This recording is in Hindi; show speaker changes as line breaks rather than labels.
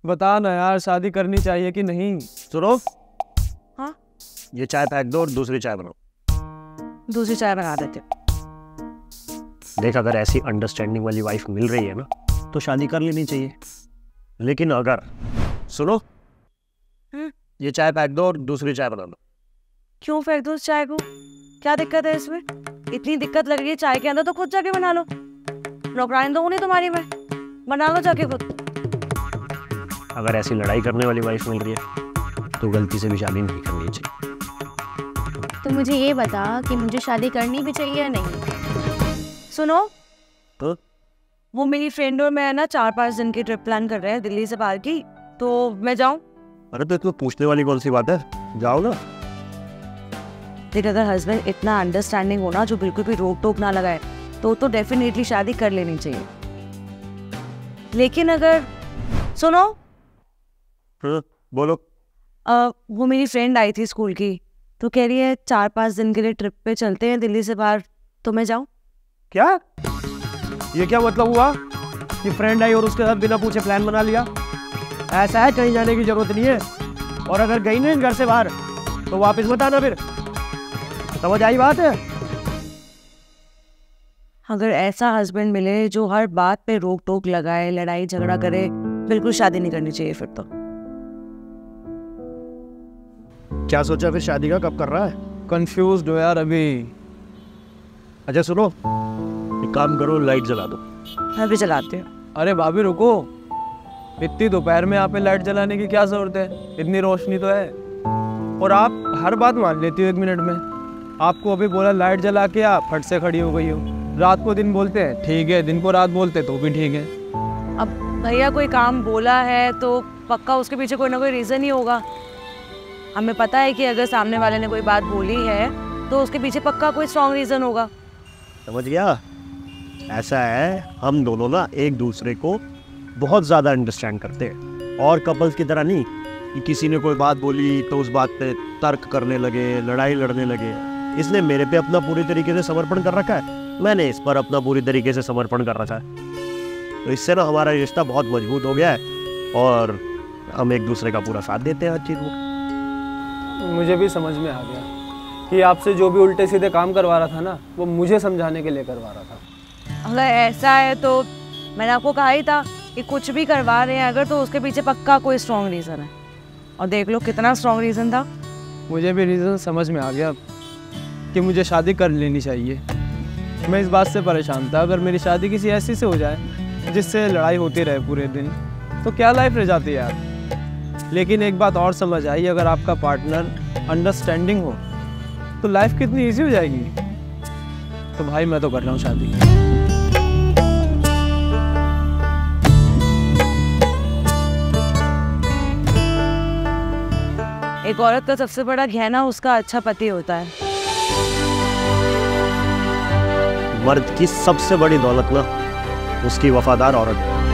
बता ना यार, शादी करनी चाहिए कि नहीं?
सुनो,
हाँ
ये चाय फेंक दो और दूसरी चाय बनाओ।
दूसरी चाय बना देते।
देख, अगर ऐसी अंडरस्टैंडिंग वाली वाइफ मिल रही है ना तो शादी कर लेनी चाहिए। लेकिन अगर सुनो, ये चाय फेंक दो और दूसरी चाय बना दो।
क्यों फेंक दो उस चाय को? क्या दिक्कत है इसमें? इतनी दिक्कत लग रही है चाय के अंदर तो खुद जाके बना लो। नौकरानी तो नहीं तुम्हारी, मैं बना लो जाके खुद।
अगर ऐसी लड़ाई करने वाली वाइफ मिल रही है तो गलती से भी शादी नहीं करनी चाहिए।
तो मुझे ये बता कि मुझे शादी करनी भी चाहिए या नहीं?
सुनो,
तो
वो मेरी फ्रेंड और मैं ना 4-5 दिन की ट्रिप प्लान कर रहे हैं दिल्ली से बाहर की, तो मैं जाऊं?
अरे तो इसमें पूछने वाली कौन सी बात है, जाओ ना।
देख, अगर हस्बैंड इतना अंडरस्टैंडिंग होना जो बिल्कुल भी रोक टोक ना लगाए तो डेफिनेटली शादी कर लेनी चाहिए। लेकिन अगर सुनो,
बोलो।
वो मेरी फ्रेंड आई थी स्कूल की, तो कह रही है 4-5 दिन के लिए ट्रिप पे चलते हैं दिल्ली से बाहर, तो मैं जाऊं?
क्या ये क्या मतलब हुआ कि फ्रेंड आई और उसके साथ बिना पूछे प्लान बना लिया? ऐसा है, कहीं जाने की जरूरत नहीं है। और अगर गई नहीं घर से बाहर तो वापस मत आना फिर। समझ आई बात है?
अगर ऐसा हस्बैंड मिले जो हर बात पे रोक टोक लगाए, लड़ाई झगड़ा करे, बिल्कुल शादी नहीं करनी चाहिए फिर तो।
क्या सोचा फिर शादी का, कब कर रहा है?
कंफ्यूज्ड हो यार अभी।
अच्छा सुनो, एक काम करो, लाइट जला दो।
मैं भी जलाती हूँ।
अरे भाभी रुको, इतनी दोपहर में यहाँ पे लाइट जलाने की क्या जरूरत है? इतनी रोशनी तो है। और आप हर बात मान लेती हो 1 मिनट में। आपको अभी बोला लाइट जला के आप फट से खड़ी हो गई हो। रात को दिन बोलते हैं ठीक है, दिन को रात बोलते तो भी ठीक है।
अब भैया कोई काम बोला है तो पक्का उसके पीछे कोई ना कोई रीज़न ही होगा। हमें पता है कि अगर सामने वाले ने कोई बात बोली है तो उसके पीछे पक्का कोई स्ट्रॉन्ग रीज़न होगा।
समझ गया? ऐसा है, हम दोनों ना एक दूसरे को बहुत ज़्यादा अंडरस्टैंड करते हैं, और कपल्स की तरह नहीं कि किसी ने कोई बात बोली तो उस बात पे तर्क करने लगे, लड़ाई लड़ने लगे। इसने मेरे पे अपना पूरी तरीके से समर्पण कर रखा है, मैंने इस पर अपना पूरी तरीके से समर्पण कर रखा है। तो इससे ना हमारा रिश्ता बहुत मजबूत हो गया है और हम एक दूसरे का पूरा साथ देते हैं हर चीज़ में।
मुझे भी समझ में आ गया कि आपसे जो भी उल्टे सीधे काम करवा रहा था ना, वो मुझे समझाने के लिए करवा रहा था।
अगर ऐसा है तो मैंने आपको कहा ही था कि कुछ भी करवा रहे हैं अगर तो उसके पीछे पक्का कोई स्ट्रॉन्ग रीज़न है। और देख लो कितना स्ट्रॉन्ग रीज़न था।
मुझे भी रीज़न समझ में आ गया कि मुझे शादी कर लेनी चाहिए। मैं इस बात से परेशान था, अगर मेरी शादी किसी ऐसी से हो जाए जिससे लड़ाई होती रहे पूरे दिन तो क्या लाइफ रह जाती है यार। लेकिन एक बात और समझ आई, अगर आपका पार्टनर अंडरस्टैंडिंग हो तो लाइफ कितनी इजी हो जाएगी। तो भाई मैं तो कर रहा हूँ शादी।
एक औरत का सबसे बड़ा गहना उसका अच्छा पति होता है।
मर्द की सबसे बड़ी दौलत ना उसकी वफादार औरत है।